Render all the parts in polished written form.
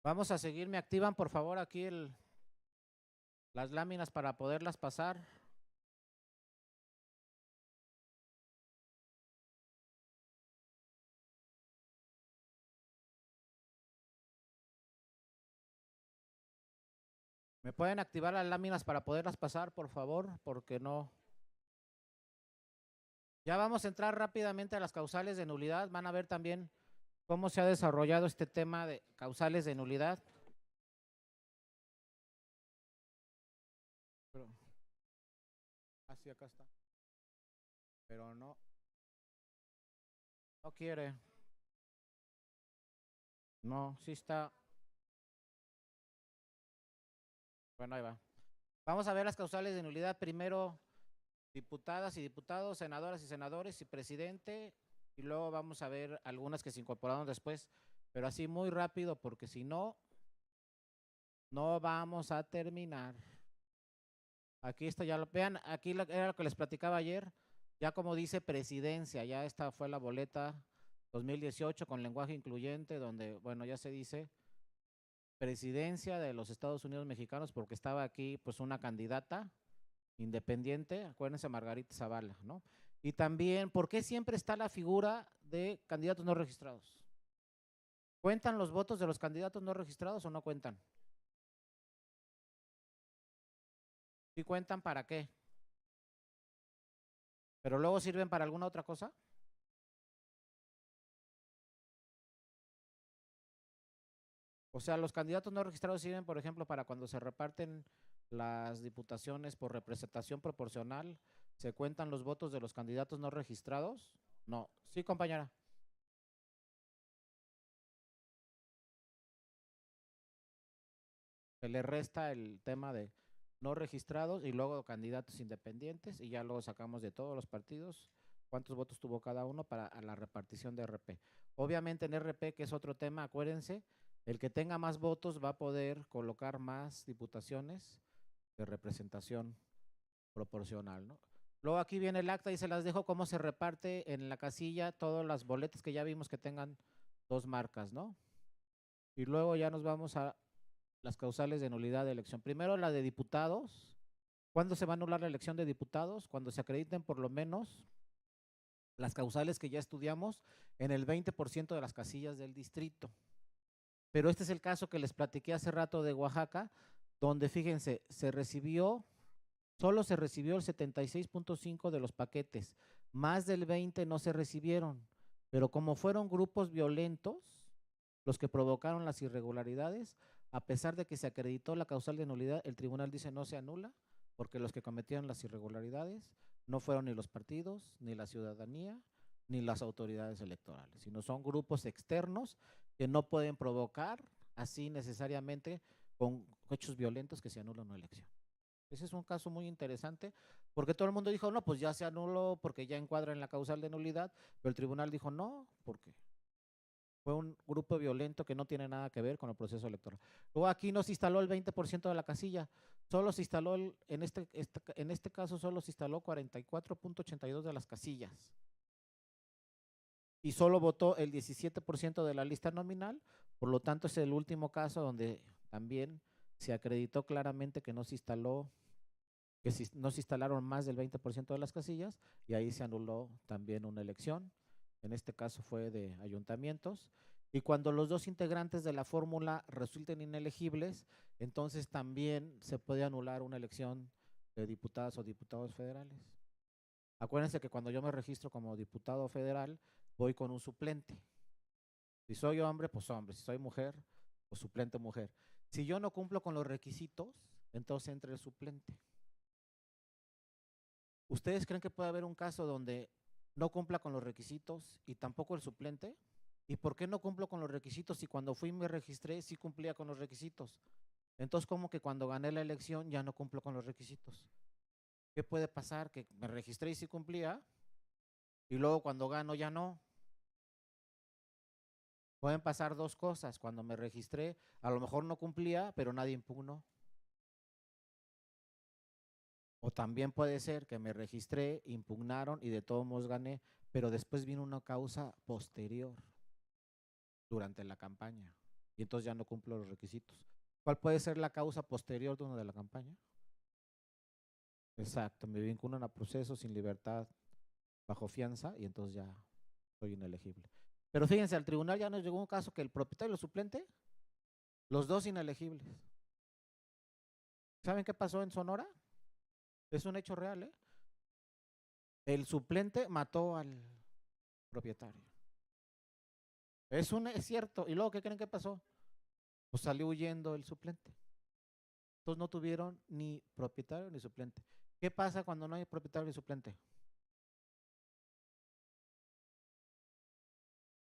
Vamos a seguir. ¿Me activan, por favor, aquí las láminas para poderlas pasar? ¿Me pueden activar las láminas para poderlas pasar, por favor? Porque no. Ya vamos a entrar rápidamente a las causales de nulidad. Van a ver también cómo se ha desarrollado este tema de causales de nulidad. Pero, así acá está. Pero no, no quiere. No, sí está. Bueno, ahí va. Vamos a ver las causales de nulidad. Primero, diputadas y diputados, senadoras y senadores y presidente. Y luego vamos a ver algunas que se incorporaron después. Pero así muy rápido, porque si no, no vamos a terminar. Aquí está, ya lo vean, aquí era lo que les platicaba ayer. Ya como dice presidencia, ya esta fue la boleta 2018 con lenguaje incluyente, donde, bueno, ya se dice presidencia de los Estados Unidos mexicanos, porque estaba aquí pues una candidata independiente, acuérdense Margarita Zavala, ¿no? Y también, ¿por qué siempre está la figura de candidatos no registrados? ¿Cuentan los votos de los candidatos no registrados o no cuentan? ¿Sí cuentan para qué? ¿Pero luego sirven para alguna otra cosa? O sea, los candidatos no registrados sirven, por ejemplo, para cuando se reparten las diputaciones por representación proporcional, ¿se cuentan los votos de los candidatos no registrados? No. Sí, compañera. Se le resta el tema de no registrados y luego candidatos independientes y ya luego sacamos de todos los partidos cuántos votos tuvo cada uno para la repartición de RP. Obviamente en RP, que es otro tema, acuérdense, el que tenga más votos va a poder colocar más diputaciones de representación proporcional, ¿no? Luego aquí viene el acta y se las dejo cómo se reparte en la casilla todas las boletas que ya vimos que tengan dos marcas, ¿no? Y luego ya nos vamos a las causales de nulidad de elección. Primero la de diputados. ¿Cuándo se va a anular la elección de diputados? Cuando se acrediten por lo menos las causales que ya estudiamos en el 20% de las casillas del distrito. Pero este es el caso que les platiqué hace rato de Oaxaca, donde fíjense, solo se recibió el 76.5 de los paquetes, más del 20 no se recibieron, pero como fueron grupos violentos los que provocaron las irregularidades, a pesar de que se acreditó la causal de nulidad, el tribunal dice no se anula, porque los que cometieron las irregularidades no fueron ni los partidos, ni la ciudadanía, ni las autoridades electorales, sino son grupos externos que no pueden provocar así necesariamente con hechos violentos que se anula una elección. Ese es un caso muy interesante, porque todo el mundo dijo, no, pues ya se anuló porque ya encuadra en la causal de nulidad, pero el tribunal dijo, no, porque fue un grupo violento que no tiene nada que ver con el proceso electoral. Luego aquí no se instaló el 20% de la casilla, solo se instaló, en este caso solo se instaló 44.82 de las casillas. Y solo votó el 17% de la lista nominal, por lo tanto es el último caso donde también se acreditó claramente que no se instaló, no se instalaron más del 20% de las casillas y ahí se anuló también una elección. En este caso fue de ayuntamientos. Y cuando los dos integrantes de la fórmula resulten inelegibles, entonces también se puede anular una elección de diputadas o diputados federales. Acuérdense que cuando yo me registro como diputado federal, voy con un suplente. Si soy hombre, pues hombre. Si soy mujer, pues suplente mujer. Si yo no cumplo con los requisitos, entonces entra el suplente. ¿Ustedes creen que puede haber un caso donde no cumpla con los requisitos y tampoco el suplente? ¿Y por qué no cumplo con los requisitos si cuando fui y me registré sí cumplía con los requisitos? Entonces, ¿cómo que cuando gané la elección ya no cumplo con los requisitos? ¿Qué puede pasar? Que me registré y sí cumplía y luego cuando gano ya no. Pueden pasar dos cosas. Cuando me registré, a lo mejor no cumplía, pero nadie impugnó. O también puede ser que me registré, impugnaron y de todos modos gané, pero después vino una causa posterior durante la campaña. y entonces ya no cumplo los requisitos. ¿Cuál puede ser la causa posterior de uno de la campaña? Exacto, me vinculan a proceso sin libertad bajo fianza y entonces ya soy inelegible. Pero fíjense, al tribunal ya nos llegó un caso que el propietario y el suplente, los dos inelegibles. ¿Saben qué pasó en Sonora? Es un hecho real, ¿eh? El suplente mató al propietario. Es cierto. ¿Y luego qué creen que pasó? Pues salió huyendo el suplente. Entonces no tuvieron ni propietario ni suplente. ¿Qué pasa cuando no hay propietario ni suplente?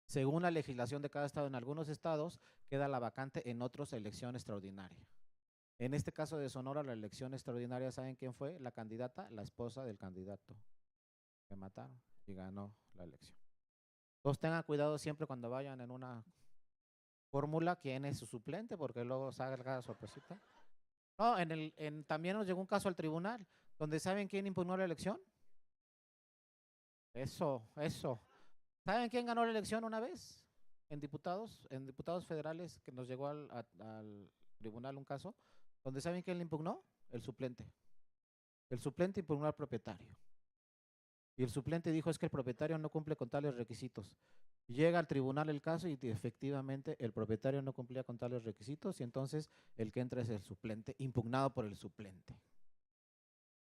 Según la legislación de cada estado, en algunos estados queda la vacante, en otros elección extraordinaria. En este caso de Sonora, la elección extraordinaria, ¿saben quién fue? La candidata, la esposa del candidato que mataron y ganó la elección. Entonces tengan cuidado siempre cuando vayan en una fórmula quién es su suplente, porque luego salga sorpresita. No, también nos llegó un caso al tribunal, donde ¿saben quién impugnó la elección? Eso. ¿Saben quién ganó la elección una vez? En diputados federales, que nos llegó al tribunal un caso, donde ¿saben quién le impugnó? El suplente. El suplente impugnó al propietario. Y el suplente dijo es que el propietario no cumple con tales requisitos. Llega al tribunal el caso y efectivamente el propietario no cumplía con tales requisitos y entonces el que entra es el suplente, impugnado por el suplente.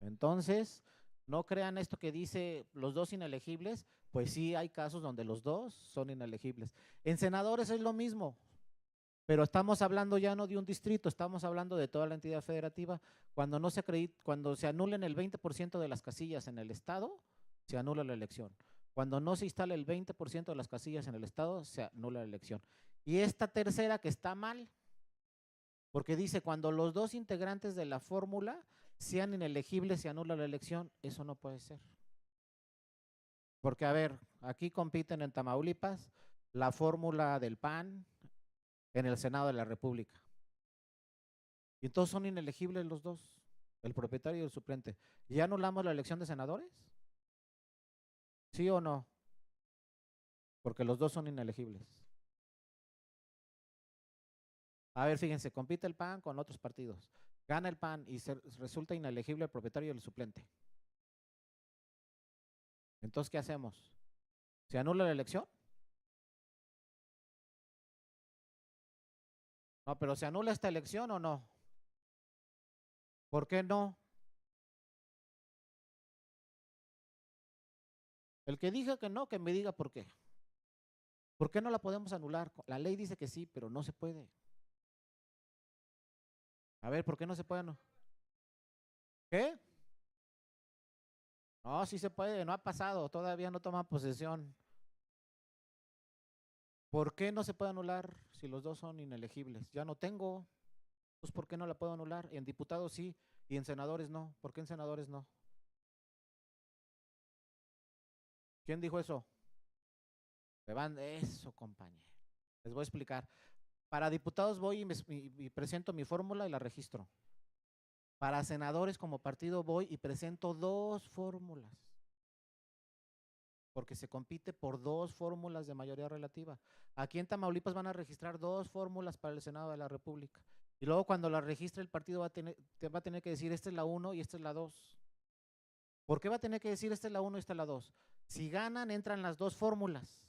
Entonces, no crean esto que dice los dos inelegibles, pues sí hay casos donde los dos son inelegibles. En senadores es lo mismo, pero estamos hablando ya no de un distrito, estamos hablando de toda la entidad federativa. Cuando no se cuando se anulen el 20% de las casillas en el estado, se anula la elección. Cuando no se instala el 20% de las casillas en el estado, se anula la elección. Y esta tercera que está mal, porque dice cuando los dos integrantes de la fórmula sean inelegibles, se anula la elección, eso no puede ser. Porque a ver, aquí compiten en Tamaulipas la fórmula del PAN en el Senado de la República. Y entonces son inelegibles los dos, el propietario y el suplente. ¿Ya anulamos la elección de senadores? ¿Sí o no? Porque los dos son inelegibles. A ver, fíjense, compite el PAN con otros partidos. Gana el PAN y resulta inelegible el propietario y el suplente. Entonces, ¿qué hacemos? ¿Se anula la elección? No, pero ¿se anula esta elección o no? ¿Por qué no? El que diga que no, que me diga por qué. ¿Por qué no la podemos anular? La ley dice que sí, pero no se puede. A ver, ¿por qué no se puede? ¿Qué? No, sí se puede, no ha pasado, todavía no toma posesión. ¿Por qué no se puede anular si los dos son inelegibles? Ya no tengo, pues ¿por qué no la puedo anular? En diputados sí, y en senadores no. ¿Por qué en senadores no? ¿Quién dijo eso? Eso, compañero. Les voy a explicar. Para diputados voy y presento mi fórmula y la registro. Para senadores como partido voy y presento dos fórmulas. Porque se compite por dos fórmulas de mayoría relativa. Aquí en Tamaulipas van a registrar dos fórmulas para el Senado de la República. Y luego cuando la registre el partido va a tener que decir esta es la 1 y esta es la 2. ¿Por qué va a tener que decir esta es la 1 y esta es la 2? Si ganan, entran las dos fórmulas.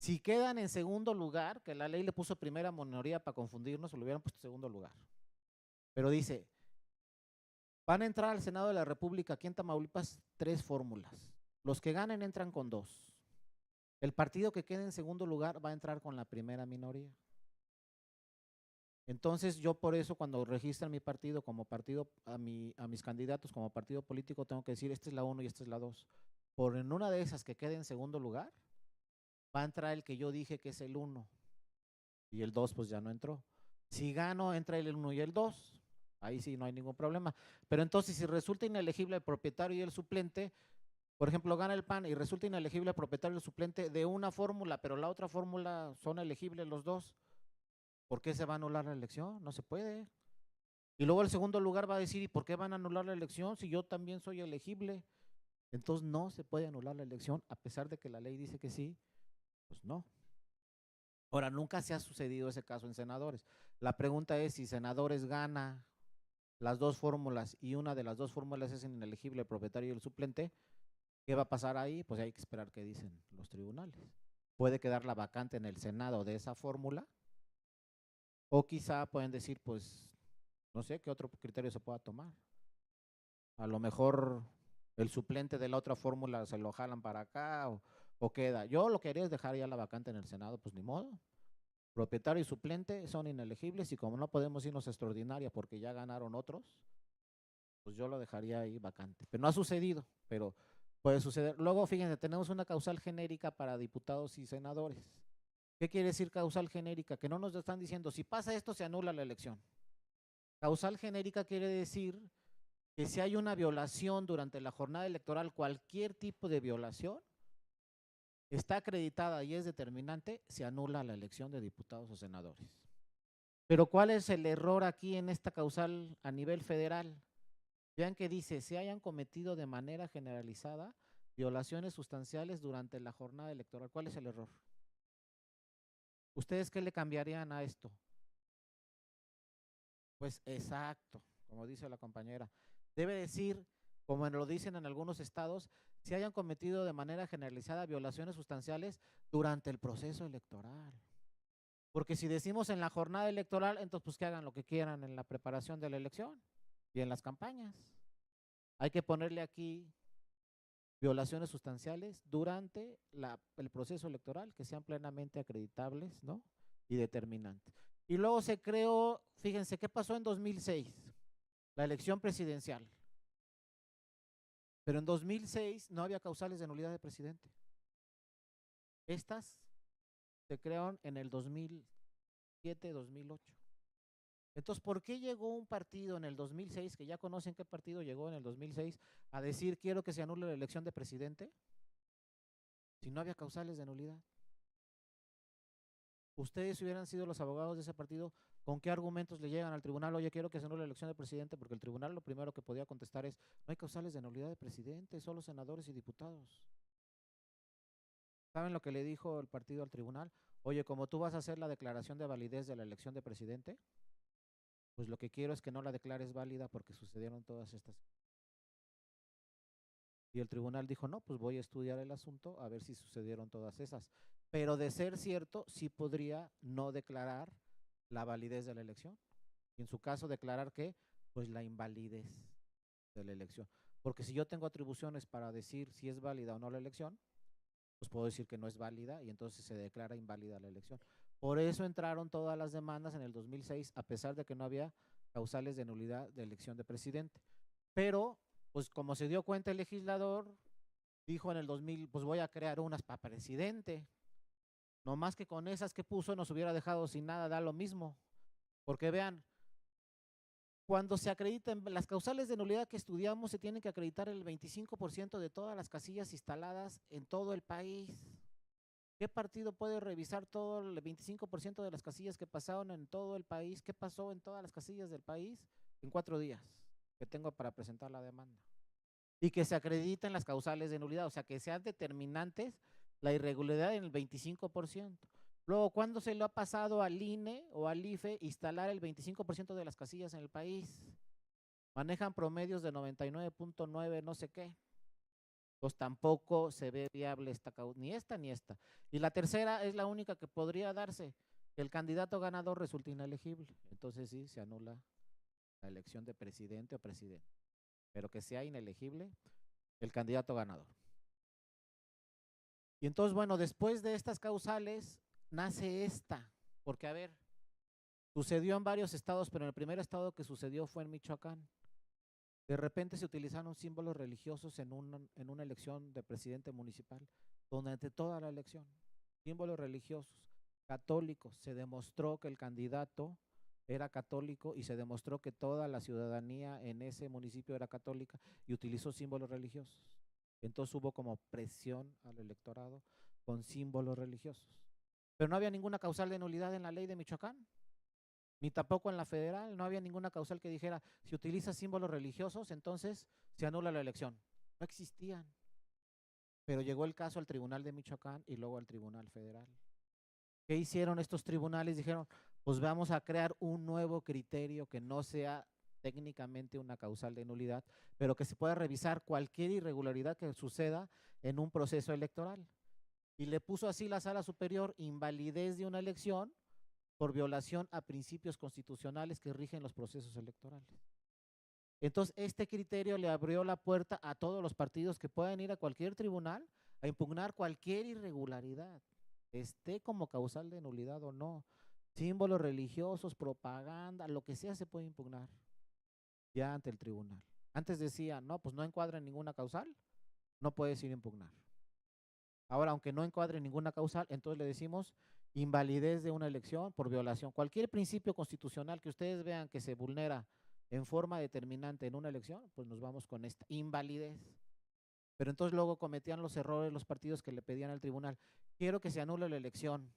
Si quedan en segundo lugar, que la ley le puso primera minoría para confundirnos, o le hubieran puesto segundo lugar. Pero dice, van a entrar al Senado de la República aquí en Tamaulipas tres fórmulas. Los que ganen entran con dos. El partido que quede en segundo lugar va a entrar con la primera minoría. Entonces yo por eso cuando registran mi partido como partido, a mis candidatos como partido político, tengo que decir esta es la 1 y esta es la 2. Por en una de esas que quede en segundo lugar, va a entrar el que yo dije que es el 1 y el 2 pues ya no entró. Si gano, entra el 1 y el 2, ahí sí no hay ningún problema. Pero entonces si resulta inelegible el propietario y el suplente, por ejemplo, gana el PAN y resulta inelegible el propietario y el suplente de una fórmula, pero la otra fórmula son elegibles los dos, ¿por qué se va a anular la elección? No se puede. Y luego el segundo lugar va a decir, ¿y por qué van a anular la elección si yo también soy elegible? Entonces no se puede anular la elección, a pesar de que la ley dice que sí, pues no. Ahora, nunca se ha sucedido ese caso en senadores. La pregunta es si senadores gana las dos fórmulas y una de las dos fórmulas es inelegible el propietario y el suplente, ¿qué va a pasar ahí? Pues hay que esperar qué dicen los tribunales. Puede quedar la vacante en el Senado de esa fórmula, o quizá pueden decir, pues, no sé qué otro criterio se pueda tomar. A lo mejor el suplente de la otra fórmula se lo jalan para acá o queda. Yo lo que haría es dejar ya la vacante en el Senado, pues ni modo. Propietario y suplente son inelegibles y como no podemos irnos a extraordinaria porque ya ganaron otros, pues yo lo dejaría ahí vacante. Pero no ha sucedido, pero puede suceder. Luego, fíjense, tenemos una causal genérica para diputados y senadores. ¿Qué quiere decir causal genérica? Que no nos están diciendo, si pasa esto, se anula la elección. Causal genérica quiere decir que si hay una violación durante la jornada electoral, cualquier tipo de violación, está acreditada y es determinante, se anula la elección de diputados o senadores. Pero ¿cuál es el error aquí en esta causal a nivel federal? Vean que dice, se hayan cometido de manera generalizada violaciones sustanciales durante la jornada electoral. ¿Cuál es el error? ¿Ustedes qué le cambiarían a esto? Pues exacto, como dice la compañera. Debe decir, como lo dicen en algunos estados, se hayan cometido de manera generalizada violaciones sustanciales durante el proceso electoral. Porque si decimos en la jornada electoral, entonces pues que hagan lo que quieran en la preparación de la elección y en las campañas. Hay que ponerle aquí violaciones sustanciales durante el proceso electoral que sean plenamente acreditables, ¿no? Y determinantes. Y luego se creó, fíjense, ¿qué pasó en 2006? La elección presidencial. Pero en 2006 no había causales de nulidad de presidente. Estas se crearon en el 2007, 2008. Entonces, ¿por qué llegó un partido en el 2006, que ya conocen qué partido llegó en el 2006, a decir quiero que se anule la elección de presidente? Si no había causales de nulidad. Ustedes, si hubieran sido los abogados de ese partido, ¿con qué argumentos le llegan al tribunal? Oye, quiero que se anule la elección de presidente, porque el tribunal lo primero que podía contestar es, no hay causales de nulidad de presidente, solo senadores y diputados. ¿Saben lo que le dijo el partido al tribunal? Oye, como tú vas a hacer la declaración de validez de la elección de presidente, pues lo que quiero es que no la declares válida porque sucedieron todas estas. Y el tribunal dijo, no, pues voy a estudiar el asunto a ver si sucedieron todas esas. Pero de ser cierto, sí podría no declarar la validez de la elección. Y en su caso declarar que, pues la invalidez de la elección. Porque si yo tengo atribuciones para decir si es válida o no la elección, pues puedo decir que no es válida y entonces se declara inválida la elección. Por eso entraron todas las demandas en el 2006, a pesar de que no había causales de nulidad de elección de presidente. Pero, pues como se dio cuenta el legislador, dijo en el 2000, pues voy a crear unas para presidente. No más que con esas que puso nos hubiera dejado sin nada, da lo mismo. Porque vean, cuando se acreditan las causales de nulidad que estudiamos, se tienen que acreditar el 25% de todas las casillas instaladas en todo el país. ¿Qué partido puede revisar todo el 25% de las casillas que pasaron en todo el país? ¿Qué pasó en todas las casillas del país en 4 días que tengo para presentar la demanda? Y que se acrediten las causales de nulidad, o sea, que sean determinantes la irregularidad en el 25%. Luego, ¿cuándo se le ha pasado al INE o al IFE instalar el 25% de las casillas en el país? Manejan promedios de 99.9 no sé qué. Pues tampoco se ve viable ni esta ni esta. Y la tercera es la única que podría darse, que el candidato ganador resulta inelegible. Entonces sí, se anula la elección de presidente o presidente. Pero que sea inelegible el candidato ganador. Y entonces, bueno, después de estas causales, nace esta. Porque, a ver, sucedió en varios estados, pero en el primer estado que sucedió fue en Michoacán. De repente se utilizaron símbolos religiosos en una elección de presidente municipal, durante toda la elección, símbolos religiosos, católicos. Se demostró que el candidato era católico y se demostró que toda la ciudadanía en ese municipio era católica y utilizó símbolos religiosos. Entonces hubo como presión al electorado con símbolos religiosos. Pero no había ninguna causal de nulidad en la ley de Michoacán, ni tampoco en la federal. No había ninguna causal que dijera, si utiliza símbolos religiosos, entonces se anula la elección. No existían. Pero llegó el caso al Tribunal de Michoacán y luego al Tribunal Federal. ¿Qué hicieron estos tribunales? Dijeron, pues vamos a crear un nuevo criterio que no sea técnicamente una causal de nulidad, pero que se pueda revisar cualquier irregularidad que suceda en un proceso electoral. Y le puso así la Sala Superior: invalidez de una elección por violación a principios constitucionales que rigen los procesos electorales. Entonces, este criterio le abrió la puerta a todos los partidos que puedan ir a cualquier tribunal a impugnar cualquier irregularidad, esté como causal de nulidad o no. Símbolos religiosos, propaganda, lo que sea se puede impugnar ya ante el tribunal. Antes decía, no, pues no encuadra en ninguna causal, no puedes ir a impugnar. Ahora, aunque no encuadre ninguna causal, entonces le decimos invalidez de una elección por violación. Cualquier principio constitucional que ustedes vean que se vulnera en forma determinante en una elección, pues nos vamos con esta invalidez. Pero entonces luego cometían los errores los partidos que le pedían al tribunal: quiero que se anule la elección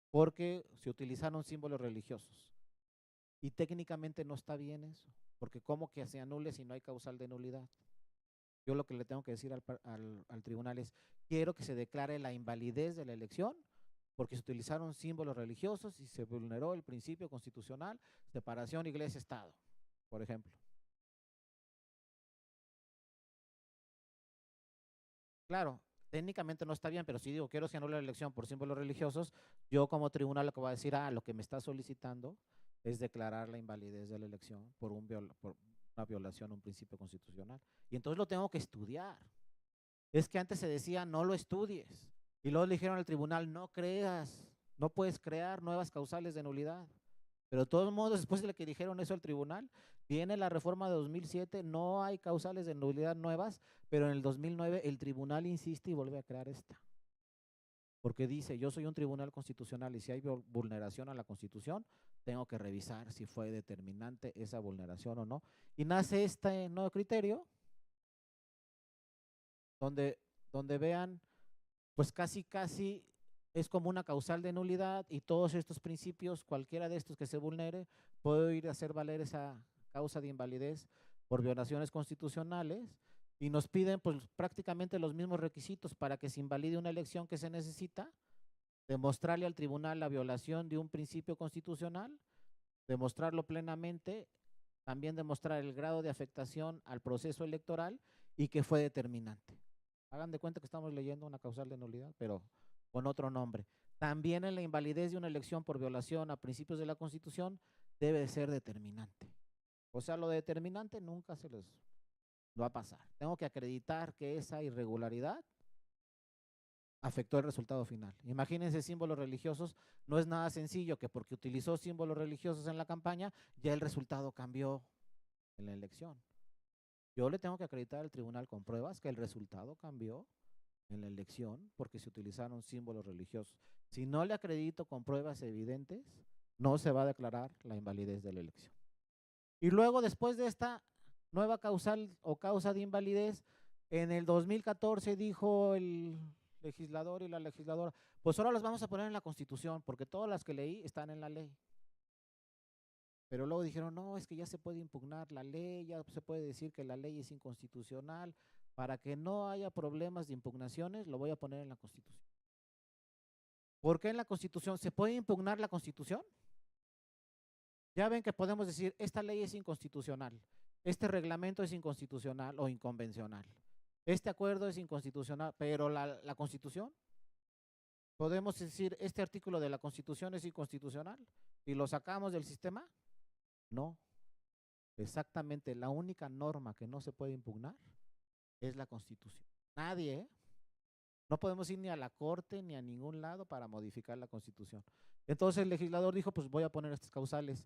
porque se utilizaron símbolos religiosos. Y técnicamente no está bien eso, porque ¿cómo que se anule si no hay causal de nulidad? Yo lo que le tengo que decir al tribunal es: quiero que se declare la invalidez de la elección porque se utilizaron símbolos religiosos y se vulneró el principio constitucional, separación iglesia-estado, por ejemplo. Claro, técnicamente no está bien, pero si digo quiero que se anule la elección por símbolos religiosos, yo como tribunal lo que voy a decir, lo que me está solicitando es declarar la invalidez de la elección por una violación a un principio constitucional. Y entonces lo tengo que estudiar. Es que antes se decía no lo estudies, y luego le dijeron al tribunal no creas, no puedes crear nuevas causales de nulidad. Pero de todos modos, después de que dijeron eso al tribunal, viene la reforma de 2007, no hay causales de nulidad nuevas, pero en el 2009 el tribunal insiste y vuelve a crear esta. Porque dice, yo soy un tribunal constitucional y si hay vulneración a la Constitución, tengo que revisar si fue determinante esa vulneración o no. Y nace este nuevo criterio donde vean, pues casi es como una causal de nulidad y todos estos principios, cualquiera de estos que se vulnere, puede ir a hacer valer esa causa de invalidez por violaciones constitucionales, y nos piden pues prácticamente los mismos requisitos para que se invalide una elección que se necesita: demostrarle al tribunal la violación de un principio constitucional, demostrarlo plenamente, también demostrar el grado de afectación al proceso electoral y que fue determinante. Hagan de cuenta que estamos leyendo una causal de nulidad, pero con otro nombre. También en la invalidez de una elección por violación a principios de la Constitución debe ser determinante. O sea, lo determinante nunca se les va a pasar. Tengo que acreditar que esa irregularidad afectó el resultado final. Imagínense, símbolos religiosos, no es nada sencillo que porque utilizó símbolos religiosos en la campaña, ya el resultado cambió en la elección. Yo le tengo que acreditar al tribunal con pruebas que el resultado cambió en la elección porque se utilizaron símbolos religiosos. Si no le acredito con pruebas evidentes, no se va a declarar la invalidez de la elección. Y luego, después de esta nueva causal o causa de invalidez, en el 2014 dijo el legislador y la legisladora, pues ahora las vamos a poner en la Constitución, porque todas las que leí están en la ley. Pero luego dijeron, no, es que ya se puede impugnar la ley, ya se puede decir que la ley es inconstitucional. Para que no haya problemas de impugnaciones, lo voy a poner en la Constitución. ¿Por qué en la Constitución? ¿Se puede impugnar la Constitución? Ya ven que podemos decir, esta ley es inconstitucional, este reglamento es inconstitucional o inconvencional, este acuerdo es inconstitucional, pero la Constitución, podemos decir, este artículo de la Constitución es inconstitucional y lo sacamos del sistema. No, exactamente, la única norma que no se puede impugnar es la Constitución. Nadie, ¿eh? No podemos ir ni a la Corte ni a ningún lado para modificar la Constitución. Entonces el legislador dijo, pues voy a poner estas causales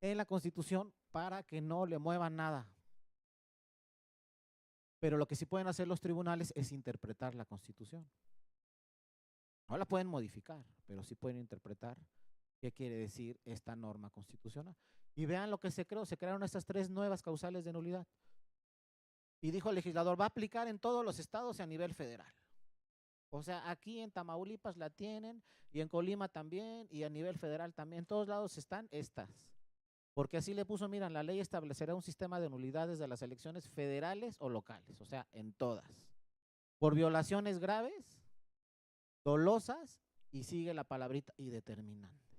en la Constitución para que no le muevan nada. Pero lo que sí pueden hacer los tribunales es interpretar la Constitución. No la pueden modificar, pero sí pueden interpretar qué quiere decir esta norma constitucional. Y vean lo que se creó: se crearon estas 3 nuevas causales de nulidad. Y dijo el legislador, va a aplicar en todos los estados y a nivel federal. O sea, aquí en Tamaulipas la tienen, y en Colima también, y a nivel federal también. En todos lados están estas. Porque así le puso, miren, la ley establecerá un sistema de nulidades de las elecciones federales o locales, o sea, en todas, por violaciones graves, dolosas y sigue la palabrita y determinante.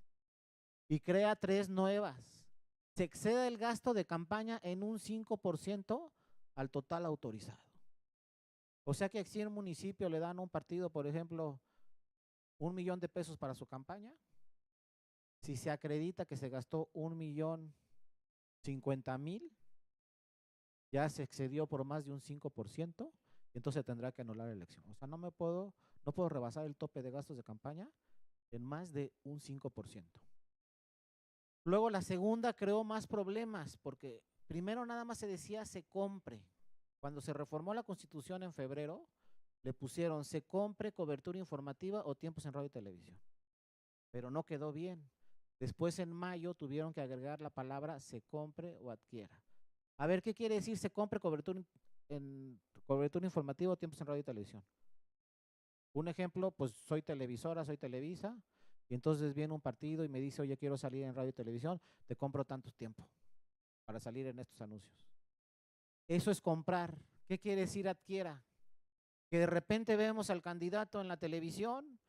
Y crea 3 nuevas. Se excede el gasto de campaña en un 5% al total autorizado. O sea que si en un municipio le dan a un partido, por ejemplo, 1,000,000 de pesos para su campaña, si se acredita que se gastó 1,050,000, ya se excedió por más de un 5%, entonces tendrá que anular la elección. O sea, no puedo rebasar el tope de gastos de campaña en más de un 5%. Luego la segunda creó más problemas, porque primero nada más se decía se compre. Cuando se reformó la Constitución en febrero, le pusieron se compre, cobertura informativa o tiempos en radio y televisión. Pero no quedó bien. Después en mayo tuvieron que agregar la palabra se compre o adquiera. A ver, ¿qué quiere decir se compre cobertura informativa o tiempos en radio y televisión? Un ejemplo, pues soy televisora, soy Televisa, y entonces viene un partido y me dice, oye, quiero salir en radio y televisión, te compro tanto tiempo para salir en estos anuncios. Eso es comprar. ¿Qué quiere decir adquiera? Que de repente vemos al candidato en la televisión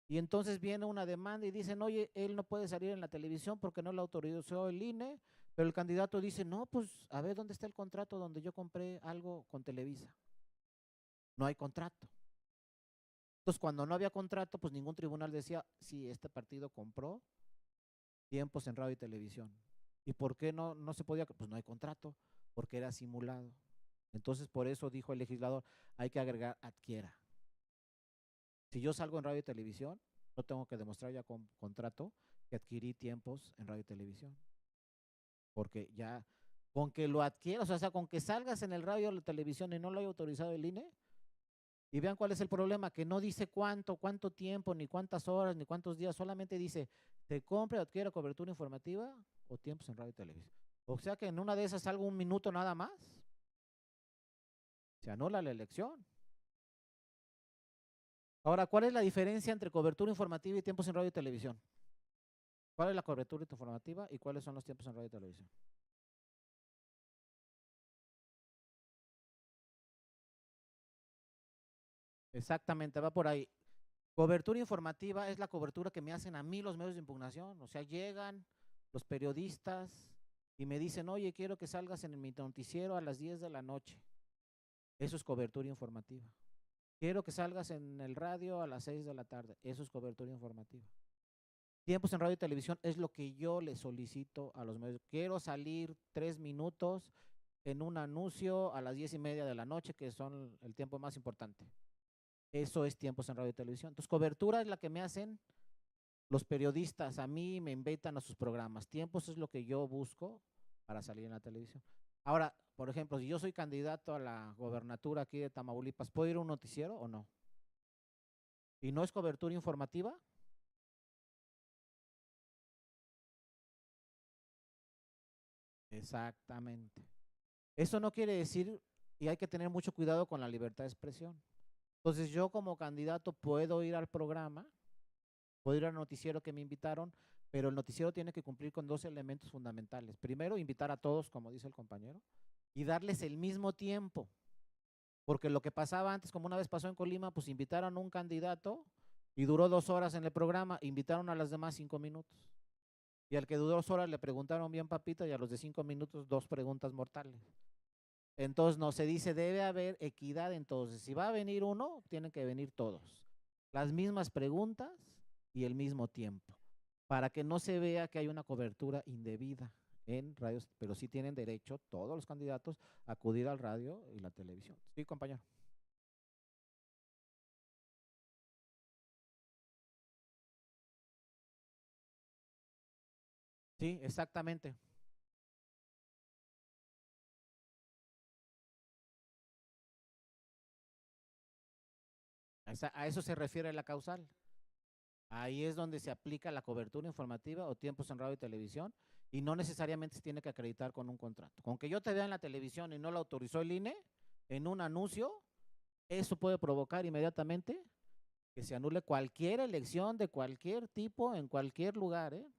y entonces viene una demanda y dicen, oye, él no puede salir en la televisión porque no lo autorizó el INE, pero el candidato dice, no, pues a ver dónde está el contrato donde yo compré algo con Televisa. No hay contrato. Entonces, cuando no había contrato, pues ningún tribunal decía, sí, este partido compró tiempos en radio y televisión. ¿Y por qué no se podía? Pues no hay contrato, porque era simulado. Entonces, por eso dijo el legislador, hay que agregar adquiera. Si yo salgo en radio y televisión, no tengo que demostrar ya con contrato que adquirí tiempos en radio y televisión. Porque ya, con que lo adquieras, o sea, con que salgas en el radio o la televisión y no lo haya autorizado el INE, y vean cuál es el problema, que no dice cuánto tiempo, ni cuántas horas, ni cuántos días, solamente dice, te compre o adquiera cobertura informativa o tiempos en radio y televisión. O sea que en una de esas salgo un minuto nada más, se anula la elección. Ahora, ¿cuál es la diferencia entre cobertura informativa y tiempos en radio y televisión? ¿Cuál es la cobertura informativa y cuáles son los tiempos en radio y televisión? Exactamente, va por ahí. Cobertura informativa es la cobertura que me hacen a mí los medios de impugnación. O sea, llegan los periodistas y me dicen, oye, quiero que salgas en mi noticiero a las 10 de la noche. Eso es cobertura informativa. Quiero que salgas en el radio a las 6 de la tarde. Eso es cobertura informativa. Tiempos en radio y televisión es lo que yo le solicito a los medios. Quiero salir 3 minutos en un anuncio a las 10:30 de la noche, que son el tiempo más importante. Eso es tiempos en radio y televisión. Entonces, cobertura es la que me hacen los periodistas. A mí me invitan a sus programas. Tiempos es lo que yo busco para salir en la televisión. Ahora, por ejemplo, si yo soy candidato a la gobernatura aquí de Tamaulipas, ¿puedo ir a un noticiero o no? ¿Y no es cobertura informativa? Exactamente. Eso no quiere decir, y hay que tener mucho cuidado con la libertad de expresión. Entonces yo como candidato puedo ir al programa, puedo ir al noticiero que me invitaron, pero el noticiero tiene que cumplir con 2 elementos fundamentales. Primero, invitar a todos, como dice el compañero, y darles el mismo tiempo. Porque lo que pasaba antes, como una vez pasó en Colima, pues invitaron a un candidato y duró 2 horas en el programa, invitaron a las demás 5 minutos. Y al que duró 2 horas le preguntaron bien papita y a los de 5 minutos 2 preguntas mortales. Entonces no se dice, debe haber equidad. Entonces, si va a venir uno, tienen que venir todos. Las mismas preguntas y el mismo tiempo, para que no se vea que hay una cobertura indebida en radios, pero sí tienen derecho todos los candidatos a acudir al radio y la televisión. Sí, compañero. Sí, exactamente. A eso se refiere la causal. Ahí es donde se aplica la cobertura informativa o tiempos en radio y televisión y no necesariamente se tiene que acreditar con un contrato. Con que yo te vea en la televisión y no lo autorizó el INE en un anuncio, eso puede provocar inmediatamente que se anule cualquier elección de cualquier tipo en cualquier lugar, ¿eh?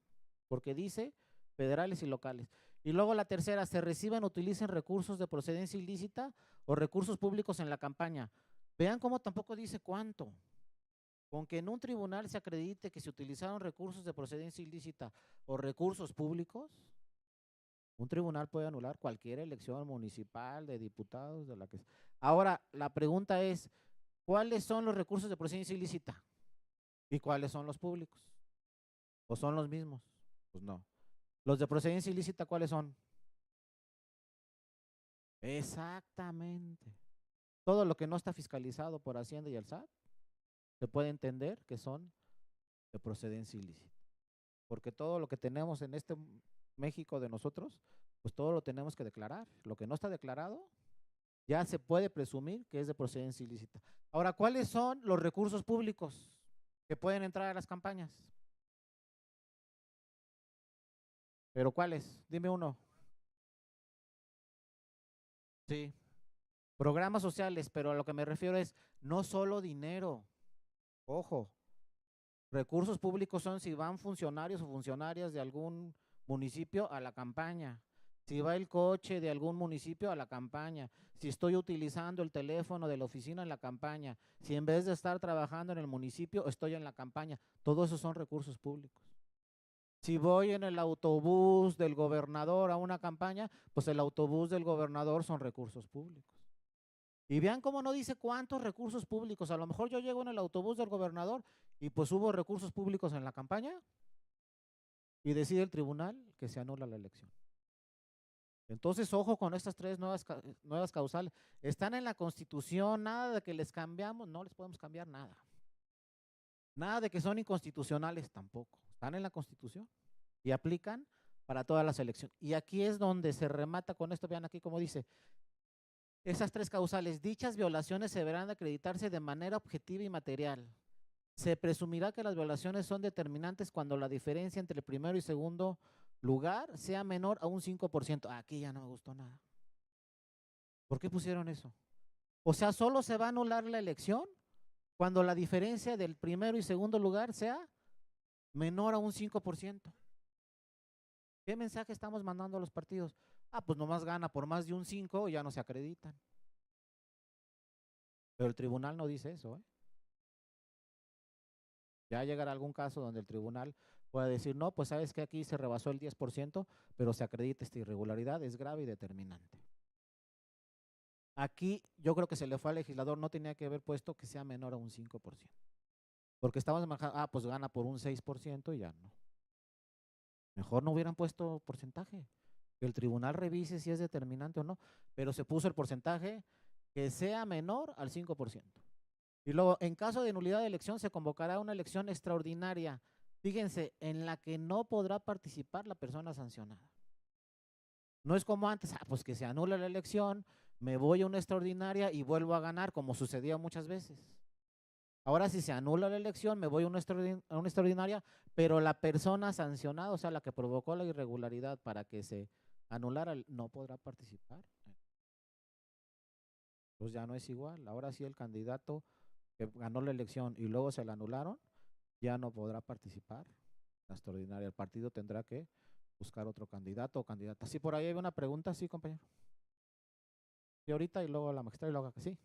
Porque dice federales y locales. Y luego la tercera, se reciban o utilicen recursos de procedencia ilícita o recursos públicos en la campaña. Vean cómo tampoco dice cuánto. Con que en un tribunal se acredite que se utilizaron recursos de procedencia ilícita o recursos públicos, un tribunal puede anular cualquier elección municipal, de diputados, de la que sea. Ahora, la pregunta es, ¿cuáles son los recursos de procedencia ilícita? ¿Y cuáles son los públicos? ¿O son los mismos? Pues no. ¿Los de procedencia ilícita cuáles son? Exactamente. Todo lo que no está fiscalizado por Hacienda y el SAT, se puede entender que son de procedencia ilícita. Porque todo lo que tenemos en este México de nosotros, pues todo lo tenemos que declarar. Lo que no está declarado, ya se puede presumir que es de procedencia ilícita. Ahora, ¿cuáles son los recursos públicos que pueden entrar a las campañas? ¿Pero cuáles? Dime uno. Sí. Programas sociales, pero a lo que me refiero es no solo dinero. Ojo, recursos públicos son si van funcionarios o funcionarias de algún municipio a la campaña, si va el coche de algún municipio a la campaña, si estoy utilizando el teléfono de la oficina en la campaña, si en vez de estar trabajando en el municipio estoy en la campaña, todo eso son recursos públicos. Si voy en el autobús del gobernador a una campaña, pues el autobús del gobernador son recursos públicos. Y vean cómo no dice cuántos recursos públicos. A lo mejor yo llego en el autobús del gobernador y pues hubo recursos públicos en la campaña y decide el tribunal que se anula la elección. Entonces, ojo con estas tres nuevas causales. Están en la Constitución, nada de que les cambiamos, no les podemos cambiar nada. Nada de que son inconstitucionales tampoco. Están en la Constitución y aplican para todas las elecciones. Y aquí es donde se remata con esto. Vean aquí como dice, esas tres causales, dichas violaciones se deberán acreditarse de manera objetiva y material. Se presumirá que las violaciones son determinantes cuando la diferencia entre el primero y segundo lugar sea menor a un 5%. Aquí ya no me gustó nada. ¿Por qué pusieron eso? O sea, solo se va a anular la elección cuando la diferencia del primero y segundo lugar sea menor a un 5%. ¿Qué mensaje estamos mandando a los partidos? Ah, pues nomás gana por más de un 5 y ya no se acreditan. Pero el tribunal no dice eso, ¿eh? Ya llegará algún caso donde el tribunal pueda decir, no, pues sabes que aquí se rebasó el 10%, pero se acredita esta irregularidad, es grave y determinante. Aquí yo creo que se le fue al legislador, no tenía que haber puesto que sea menor a un 5%. Porque estábamos manejando, pues gana por un 6% y ya no. Mejor no hubieran puesto porcentaje. Que el tribunal revise si es determinante o no, pero se puso el porcentaje que sea menor al 5%. Y luego, en caso de nulidad de elección, se convocará una elección extraordinaria, fíjense, en la que no podrá participar la persona sancionada. No es como antes, pues que se anula la elección, me voy a una extraordinaria y vuelvo a ganar, como sucedía muchas veces. Ahora, si se anula la elección, me voy a una extraordinaria, pero la persona sancionada, o sea, la que provocó la irregularidad para que se anulara, no podrá participar. Pues ya no es igual. Ahora sí el candidato que ganó la elección y luego se la anularon, ya no podrá participar en la extraordinaria. El partido tendrá que buscar otro candidato o candidata. Sí, por ahí hay una pregunta, sí, compañero. Y ahorita y luego la magistrada y luego que sí.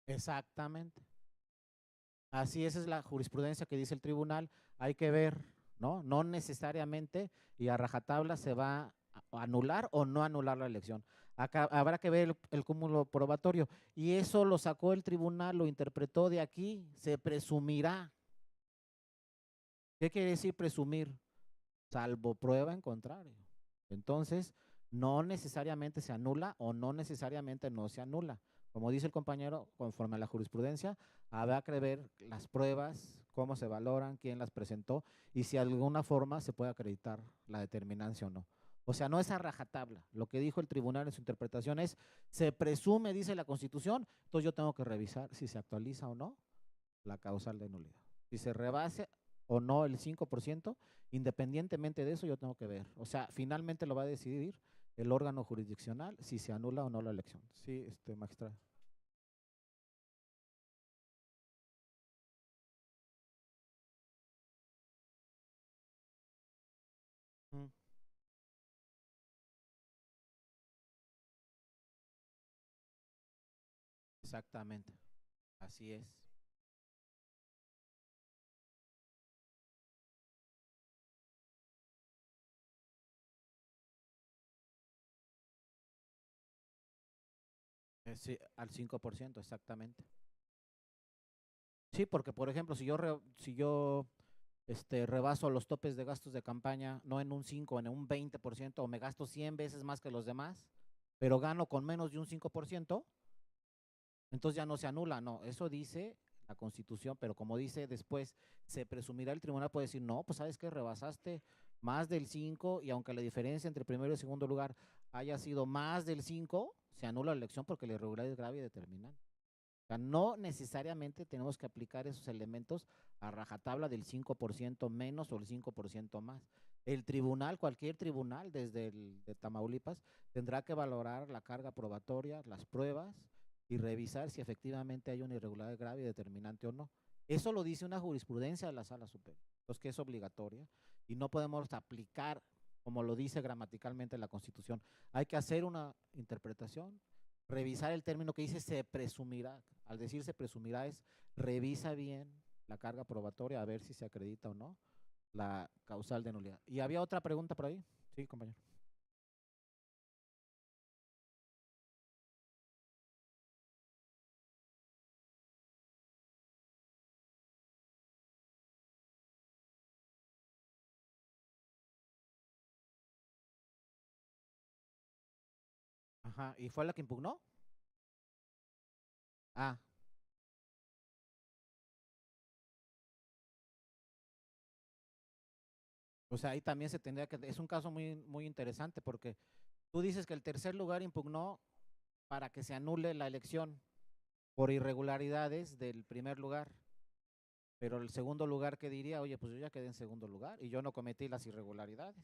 Exactamente. Así esa es la jurisprudencia que dice el tribunal. Hay que ver, ¿no? No necesariamente y a rajatabla se va a anular o no anular la elección. Acá habrá que ver el cúmulo probatorio. Y eso lo sacó el tribunal, lo interpretó de aquí, se presumirá. ¿Qué quiere decir presumir? Salvo prueba en contrario. Entonces, no necesariamente se anula o no necesariamente no se anula. Como dice el compañero, conforme a la jurisprudencia, habrá que ver las pruebas, cómo se valoran, quién las presentó y si de alguna forma se puede acreditar la determinancia o no. O sea, no es a rajatabla. Lo que dijo el tribunal en su interpretación es, se presume, dice la Constitución, entonces yo tengo que revisar si se actualiza o no la causal de nulidad. Si se rebase o no el 5%, independientemente de eso yo tengo que ver. O sea, finalmente lo va a decidir el órgano jurisdiccional si se anula o no la elección. Sí, magistrado. Mm. Exactamente, así es. Sí, al 5%, exactamente. Sí, porque por ejemplo, si yo rebaso los topes de gastos de campaña, no en un 5, en un 20%, o me gasto 100 veces más que los demás, pero gano con menos de un 5%, entonces ya no se anula, no, eso dice la Constitución, pero como dice después, se presumirá, el tribunal puede decir, no, pues sabes que rebasaste más del 5 y aunque la diferencia entre primero y segundo lugar haya sido más del 5, se anula la elección porque la irregularidad es grave y determinante. O sea, no necesariamente tenemos que aplicar esos elementos a rajatabla del 5% menos o el 5% más. El tribunal, cualquier tribunal, desde el de Tamaulipas, tendrá que valorar la carga probatoria, las pruebas y revisar si efectivamente hay una irregularidad grave y determinante o no. Eso lo dice una jurisprudencia de la Sala Superior, pues que es obligatoria y no podemos aplicar como lo dice gramaticalmente la Constitución. Hay que hacer una interpretación, revisar el término que dice se presumirá. Al decir se presumirá es revisa bien la carga probatoria a ver si se acredita o no la causal de nulidad. ¿Y había otra pregunta por ahí? Sí, compañero. Ajá, ¿y fue la que impugnó? Ah, o sea, ahí también se tendría que, es un caso muy interesante porque tú dices que el tercer lugar impugnó para que se anule la elección por irregularidades del primer lugar, pero el segundo lugar que diría, oye, pues yo ya quedé en segundo lugar y yo no cometí las irregularidades.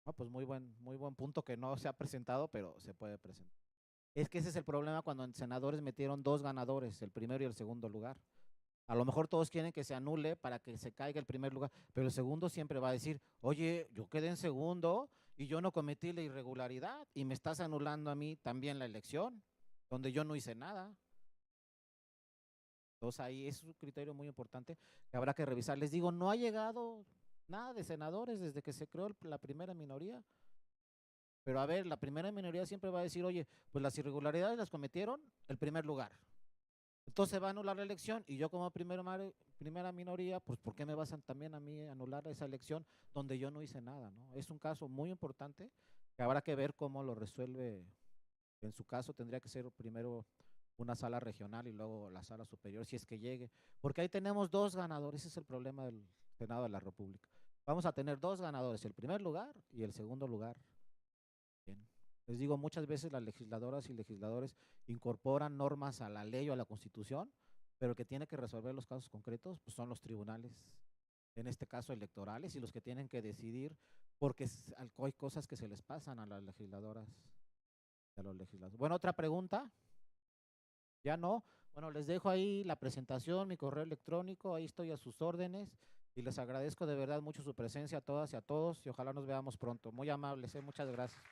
No, pues muy buen punto que no se ha presentado, pero se puede presentar. Es que ese es el problema cuando en senadores metieron dos ganadores, el primero y el segundo lugar. A lo mejor todos quieren que se anule para que se caiga el primer lugar, pero el segundo siempre va a decir, oye, yo quedé en segundo y yo no cometí la irregularidad y me estás anulando a mí también la elección, donde yo no hice nada. Entonces ahí es un criterio muy importante que habrá que revisar. Les digo, no ha llegado nada de senadores desde que se creó la primera minoría. Pero a ver, la primera minoría siempre va a decir, oye, pues las irregularidades las cometieron el primer lugar. Entonces va a anular la elección y yo como primera minoría, pues ¿por qué me vas también a mí a anular esa elección donde yo no hice nada? ¿No? Es un caso muy importante que habrá que ver cómo lo resuelve. En su caso tendría que ser primero una sala regional y luego la sala superior, si es que llegue. Porque ahí tenemos dos ganadores, ese es el problema del Senado de la República. Vamos a tener dos ganadores, el primer lugar y el segundo lugar. Bien. Les digo, muchas veces las legisladoras y legisladores incorporan normas a la ley o a la Constitución, pero el que tiene que resolver los casos concretos pues son los tribunales, en este caso electorales, y los que tienen que decidir, porque hay cosas que se les pasan a las legisladoras y a los legisladores. Bueno, otra pregunta, ya no. Bueno, les dejo ahí la presentación, mi correo electrónico, ahí estoy a sus órdenes y les agradezco de verdad mucho su presencia a todas y a todos y ojalá nos veamos pronto. Muy amables, muchas gracias.